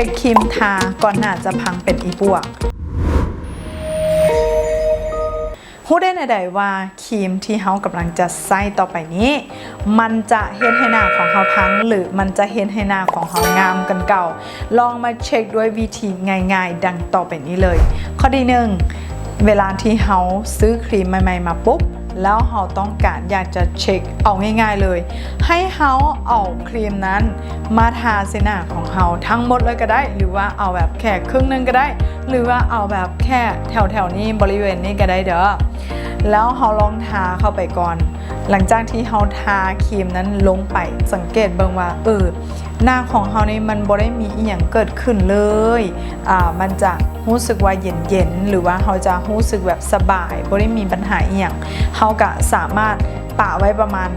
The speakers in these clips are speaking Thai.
ช็คครีมทาก่อนหน้าจะพังเป็นอีบวกฮู้ได้ในใดว่าครีมที่เฮากำลังจะใส่ต่อไปนี้มันจะเฮ็ดให้หน้าของเฮาพังหรือมันจะเฮ็ดให้หน้าของเฮางามกันเก่าลองมาเช็คด้วยวิธีง่ายๆดังต่อไปนี้เลยข้อที่1เวลาที่เฮาซื้อครีมใหม่ๆมาปุ๊บแล้วเฮาต้องการอยากจะเช็คเอาง่ายๆเลยให้เฮาเอาครีมนั้นมาทาใส่หน้าของเฮาทั้งหมดเลยก็ได้หรือว่าเอาแบบแค่ครึ่งนึงก็ได้หรือว่าเอาแบบแค่แถวๆนี้บริเวณนี้ก็ได้เด้อแล้วเฮาลองทาเข้าไปก่อนหลังจากที่เฮาทาครีมนั้นลงไปสังเกตเบิ่งว่าหน้าของเฮานี่มันบ่ได้มีอีหยังเกิดขึ้นเลยมันจะรู้สึกว่าเย็นๆหรือว่าเขาจะรู้สึกแบบสบายบ่ได้มีปัญหาอีหยังเขาก็สามารถปะไว้ประมาณ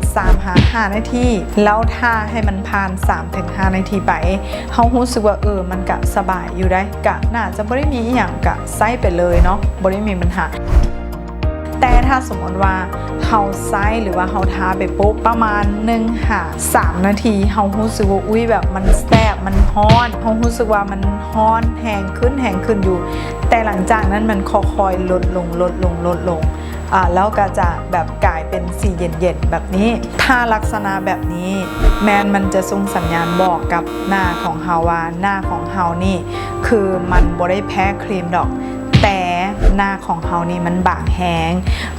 3-5 นาทีแล้วถ้าให้มันผ่าน 3-5 นาทีไปเขารู้สึกว่ามันก็สบายอยู่ได้ก็น่าจะบ่ได้มีอีหยังก็ใส่ไปเลยเนาะบ่ได้มีปัญหาแต่ถ้าสมมติว่าเฮาไซหรือว่าเฮาทาไปปุ๊บประมาณ1-3 นาทีเฮารู้สึกว่าอุ้ยแบบมันแสบมันฮ้อนเฮารู้สึกว่ามันฮ้อนแห้งขึ้นอยู่แต่หลังจากนั้นมันค่อยๆลดลงแล้วก็จะแบบกลายเป็นสีเย็นๆแบบนี้ถ้าลักษณะแบบนี้มันจะส่งสัญญาณบอกกับหน้าของเฮาว่าหน้าของเฮานี่คือมันบ่ได้แพ้ครีมดอกแต่หน้าของเฮานี่มันบางแห้ง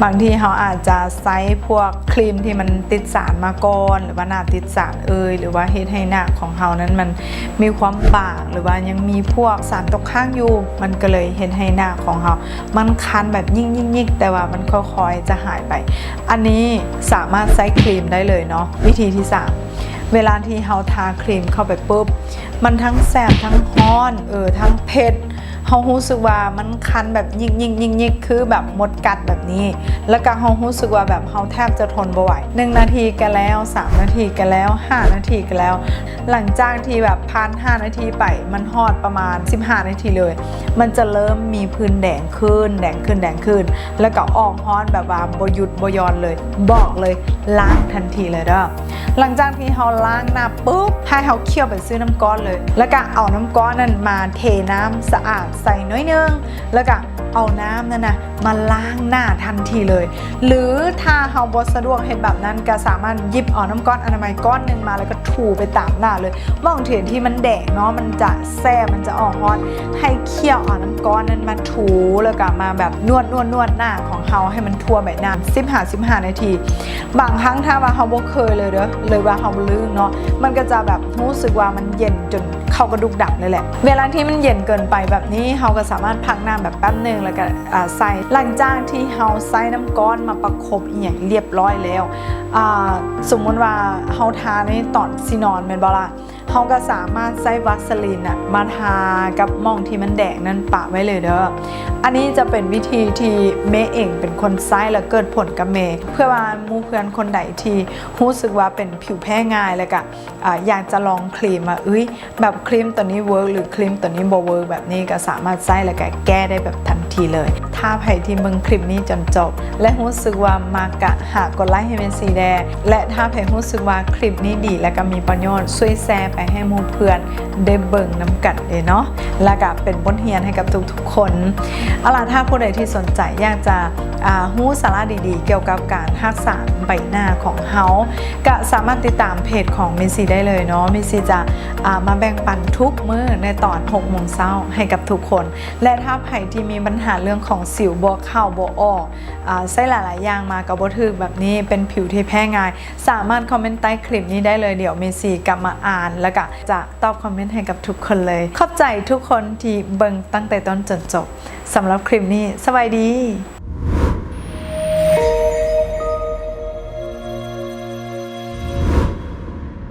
บางทีเฮาอาจจะใช้พวกครีมที่มันติดสารมาก่อนหรือว่าหน้าติดสารหรือว่าเฮ็ดให้หน้าของเฮานั้นมันมีความบางหรือว่ายังมีพวกสารตกค้างอยู่มันก็เลยเฮ็ดให้หน้าของเฮามันคันแบบยิ่งแต่ว่ามันค่อยๆจะหายไปอันนี้สามารถใช้ครีมได้เลยเนาะวิธีที่3เวลาที่เฮาทาครีมเข้าไปปุ๊บมันทั้งแสบทั้งฮ้อนทั้งเผ็ดเฮารู้สึกว่ามันคันแบบยิกคือแบบมดกัดแบบนี้แล้วก็เฮารู้สึกว่าแบบเฮาแทบจะทนบ่ไหว1 นาทีก็แล้ว3 นาทีก็แล้ว5 นาทีก็แล้วหลังจากที่แบบผ่าน5 นาทีไปมันฮอดประมาณ15 นาทีเลยมันจะเริ่มมีพื้นแดงขึ้นแล้วก็ออกฮ้อนแบบว่าบ่หยุดบ่หย่อนเลยบอกเลยล้างทันทีเลยเด้อหลังจากที่เฮาล้างหน้าปุ๊บให้เฮาเคี่ยวไปซื้อน้ำก้อนเลยแล้วก็เอาน้ำก้อนนั้นมาเทน้ำสะอาดใส่น้อยนึงแล้วก็เอาน้ำนั่นนะมาล้างหน้าทันทีเลยหรือถ้าเฮาบ่สะดวกเฮ็ดแบบนั้นก็สามารถหยิบเอาน้ำก้อนอนามัยก้อนนึงมาแล้วก็ถูไปตามหน้าเลยบางทีที่มันแดงเนาะมันจะแซ่มันจะออกฮ้อนให้เคี่ยวเอาน้ำก้อนนั้นมาถูแล้วก็มาแบบนวดหน้าของเฮาให้มันทั่วใบหน้า15 นาทีบางครั้งถ้าว่าเฮาบ่เคยเลยเลยว่าเฮาบ่ลืมเนาะมันก็จะแบบรู้สึกว่ามันเย็นจนเข้ากระดูกดับเลยแหละเวลาที่มันเย็นเกินไปแบบนี้เฮาก็สามารถพักน้ำแบบแป๊บนึงแล้วก็ใส่หลังจากที่เฮาใส่น้ำก้อนมาประคบอีกอย่างเรียบร้อยแล้วสมมติว่าเฮาทาในตอนสินอนแม่นบ่ล่ะเฮาก็สามารถใช้วัสลีนมาทากับหม่องที่มันแดงนั้นปะไว้เลยเด้ออันนี้จะเป็นวิธีที่เมย์เองเป็นคนใช้แล้วเกิดผลกับเมย์เพื่อว่าหมู่เพื่อนคนใดที่รู้สึกว่าเป็นผิวแพ้ง่ายแล้วก็อยากจะลองครีมแบบครีมตัวนี้เวิร์กหรือครีมตัวนี้บ่เวิร์กแบบนี้ก็สามารถใช้แล้วก็แก้ได้แบบทันทีเลยถ้าใครที่เบิ่งคลิปนี้จนจบและรู้สึกว่ามากะหากดไลค์ให้เป็นสีแดงและถ้าใครรู้สึกว่าคลิปนี้ดีและก็มีประโยชน์ช่วยแชร์ไปให้หมู่เพื่อนได้เบิ่งน้ำกันเลยเนาะแล้วก็เป็นบทเรียนให้กับทุกๆคนเอาล่ะถ้าผู้ใดที่สนใจอยากจะรู้สาระดีๆเกี่ยวกับการรักษาใบหน้าของเฮาก็สามารถติดตามเพจของเมซี่ได้เลยเนาะเมซี่จะมาแบ่งปันทุกมื้อในตอน 6 โมงเช้าให้กับทุกคนและถ้าใครที่มีปัญหาเรื่องของสิวบ่เข้าบ่ออกใช้หลายๆอย่างมากับบ่ถึกแบบนี้เป็นผิวที่แพ้ง่ายสามารถคอมเมนต์ใต้คลิปนี้ได้เลยเดี๋ยวเมซี่กลับมาอ่านแล้วก็จะตอบคอมเมนต์ให้กับทุกคนเลยขอบใจทุกคนที่เบิ่งตั้งแต่ต้นจนจบสำหรับคลิปนี้สวัสดี